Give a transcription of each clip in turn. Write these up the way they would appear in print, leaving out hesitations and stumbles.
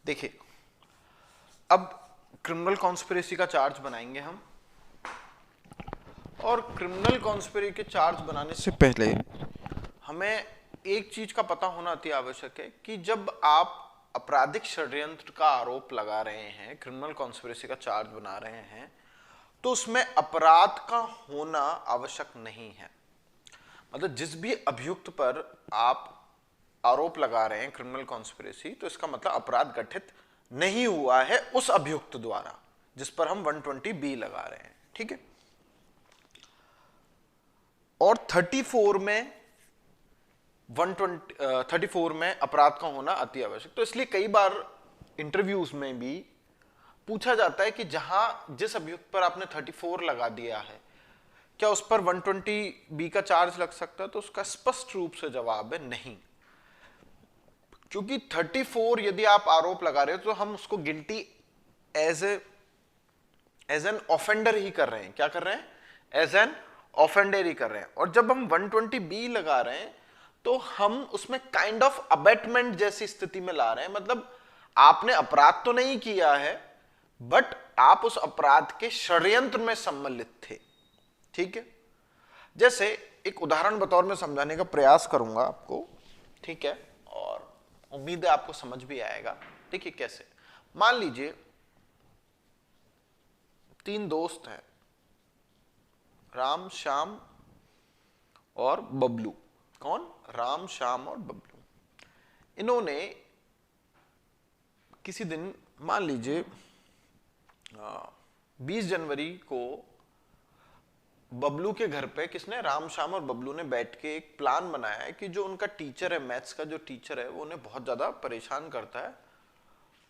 देखिए, अब criminal conspiracy का चार्ज बनाएंगे हम, और क्रिमिनल कॉन्स्पिरेसी के चार्ज बनाने से पहले हमें एक चीज का पता होना अति आवश्यक है कि जब आप आपराधिक षड्यंत्र का आरोप लगा रहे हैं, क्रिमिनल कॉन्स्पिरेसी का चार्ज बना रहे हैं, तो उसमें अपराध का होना आवश्यक नहीं है। मतलब जिस भी अभियुक्त पर आप आरोप लगा रहे हैं क्रिमिनल कॉन्स्पिरेसी, तो इसका मतलब अपराध गठित नहीं हुआ है उस अभियुक्त द्वारा जिस पर हम 120B लगा रहे हैं, ठीक है। और 34 में अपराध का होना अति आवश्यक। तो इसलिए कई बार इंटरव्यूज में भी पूछा जाता है कि जहां जिस अभियुक्त पर आपने 34 लगा दिया है, क्या उस पर 120B का चार्ज लग सकता है? तो उसका स्पष्ट रूप से जवाब है नहीं, क्योंकि 34 यदि आप आरोप लगा रहे हो तो हम उसको गिल्टी एज एन ऑफेंडर ही कर रहे हैं। क्या कर रहे हैं? एज एन ऑफेंडर ही कर रहे हैं। और जब हम 120B लगा रहे हैं तो हम उसमें काइंड ऑफ अबेटमेंट जैसी स्थिति में ला रहे हैं। मतलब आपने अपराध तो नहीं किया है, बट आप उस अपराध के षड्यंत्र में सम्मिलित थे, ठीक है। जैसे एक उदाहरण बतौर में समझाने का प्रयास करूंगा आपको, ठीक है, और उम्मीद है आपको समझ भी आएगा। देखिए कैसे, मान लीजिए 3 दोस्त हैं, राम, श्याम और बबलू। कौन? राम, श्याम और बबलू। इन्होंने किसी दिन, मान लीजिए 20 जनवरी को बबलू के घर पे किसने? राम, श्याम और बबलू ने बैठ के एक प्लान बनाया है कि जो उनका टीचर है, मैथ्स का जो टीचर है, वो उन्हें बहुत ज्यादा परेशान करता है,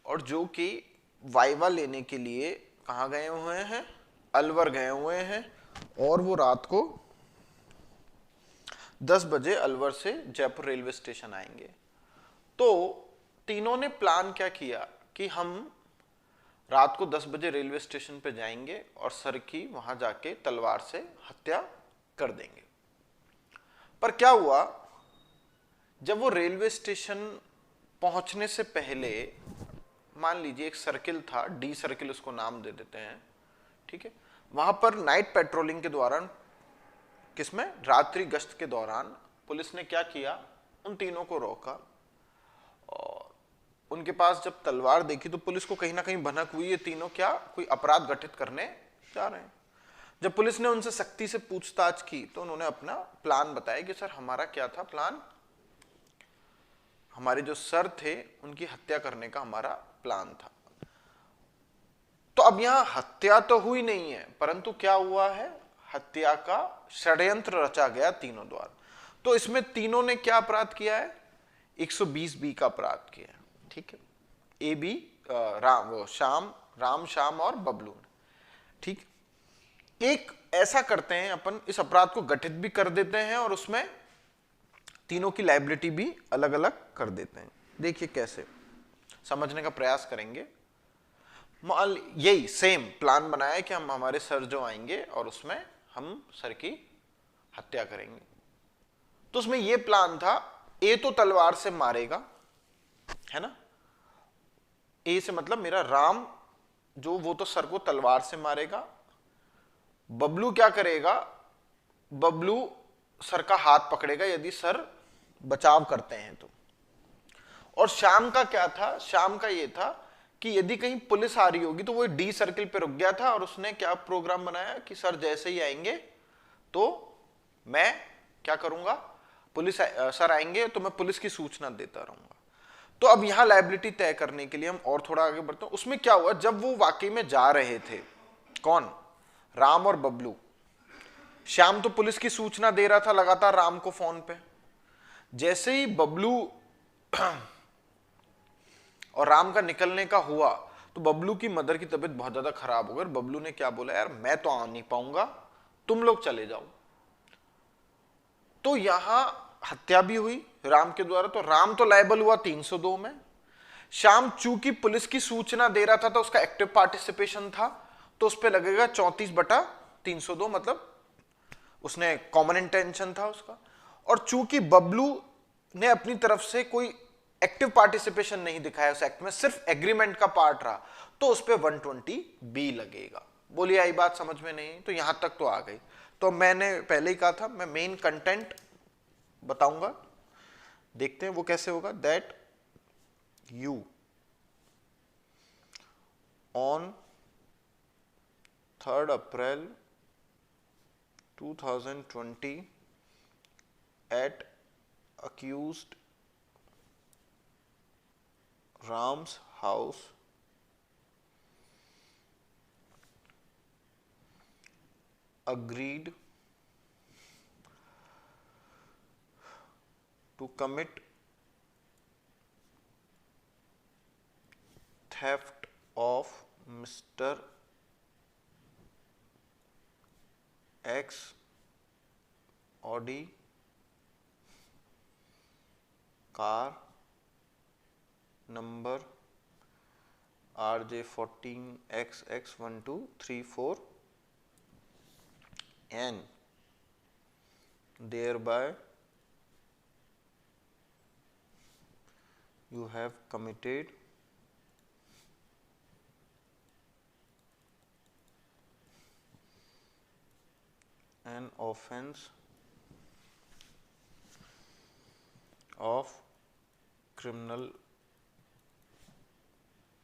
और जो कि वाइवा लेने के लिए कहाँ गए हुए हैं? अलवर गए हुए हैं, और वो रात को 10 बजे अलवर से जयपुर रेलवे स्टेशन आएंगे। तो तीनों ने प्लान क्या किया कि हम रात को 10 बजे रेलवे स्टेशन पे जाएंगे और सर की वहां जाके तलवार से हत्या कर देंगे। पर क्या हुआ, जब वो रेलवे स्टेशन पहुंचने से पहले, मान लीजिए एक सर्किल था, डी सर्किल उसको नाम दे देते हैं, ठीक है, वहां पर नाइट पेट्रोलिंग के दौरान, किसमें? रात्रि गश्त के दौरान पुलिस ने क्या किया? उन तीनों को रोका, और उनके पास जब तलवार देखी तो पुलिस को कहीं ना कहीं भनक हुई, ये तीनों क्या कोई अपराध घटित करने जा रहे हैं। जब पुलिस ने उनसे सख्ती से पूछताछ की तो उन्होंने अपना प्लान बताया कि सर हमारा क्या था प्लान, हमारे जो सर थे उनकी हत्या करने का हमारा प्लान था। तो अब यहां हत्या तो हुई नहीं है, परंतु क्या हुआ है? हत्या का षड्यंत्र रचा गया तीनों द्वारा। तो इसमें तीनों ने क्या अपराध किया है? 120B का अपराध किया है, ठीक है। ए बी राम, श्याम और बबलू ने, ठीक। एक ऐसा करते हैं अपन, इस अपराध को गठित भी कर देते हैं और उसमें तीनों की लायबिलिटी भी अलग अलग कर देते हैं। देखिए कैसे, समझने का प्रयास करेंगे। यही सेम प्लान बनाया है कि हम, हमारे सर जो आएंगे और उसमें हम सर की हत्या करेंगे। तो उसमें यह प्लान था, ए तो तलवार से मारेगा, है ना, ए से मतलब मेरा राम जो, वो तो सर को तलवार से मारेगा। बबलू क्या करेगा? बबलू सर का हाथ पकड़ेगा यदि सर बचाव करते हैं तो। और श्याम का क्या था? श्याम का ये था कि यदि कहीं पुलिस आ रही होगी, तो वो डी सर्किल पे रुक गया था और उसने क्या प्रोग्राम बनाया कि सर जैसे ही आएंगे तो मैं क्या करूंगा, पुलिस सर आएंगे तो मैं पुलिस की सूचना देता रहूंगा। तो अब यहां लायबिलिटी तय करने के लिए हम और थोड़ा आगे बढ़ते हैं। उसमें क्या हुआ, जब वो वाकई में जा रहे थे, कौन? राम और बबलू। श्याम तो पुलिस की सूचना दे रहा था लगातार राम को फोन पे। जैसे ही बबलू और राम का निकलने का हुआ तो बबलू की मदर की तबीयत बहुत ज्यादा खराब हो गई। बबलू ने क्या बोला, यार मैं तो आ नहीं पाऊंगा, तुम लोग चले जाओ। तो यहां हत्या भी हुई राम के द्वारा, तो राम तो लायबल हुआ 302 में। श्याम चूंकि पुलिस की सूचना दे रहा था तो उसका एक्टिव पार्टिसिपेशन था, तो उस पर लगेगा 34/302, मतलब उसने कॉमन इंटेंशन था उसका। और चूंकि बबलू ने अपनी तरफ से कोई एक्टिव पार्टिसिपेशन नहीं दिखाया उस एक्ट में, सिर्फ एग्रीमेंट का पार्ट रहा, तो उस पर 120B लगेगा। बोलिए आई बात समझ में नहीं? तो यहां तक तो आ गई। तो मैंने पहले ही कहा था मैं मेन कंटेंट बताऊंगा, देखते हैं वो कैसे होगा। That you on 3rd April 2020 at accused Ram's house agreed to commit theft of Mr. X Audi car number RJ14XX1234 and thereby you have committed an offense of criminal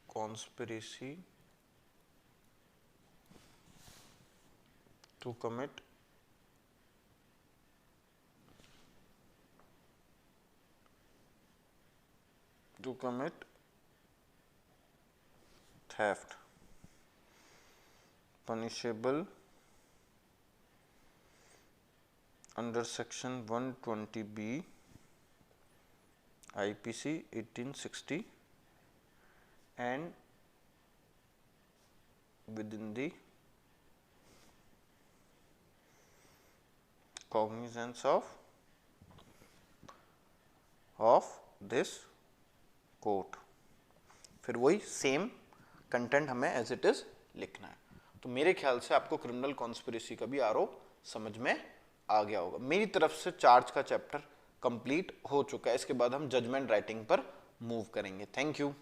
conspiracy to commit theft, punishable under section 120B IPC 1860 and within the cognizance of this court. फिर वही same content हमें as it is लिखना है। तो मेरे ख्याल से आपको क्रिमिनल कॉन्स्पिरेसी का भी आरोप समझ में आ गया होगा। मेरी तरफ से चार्ज का चैप्टर कंप्लीट हो चुका है। इसके बाद हम जजमेंट राइटिंग पर मूव करेंगे। Thank you.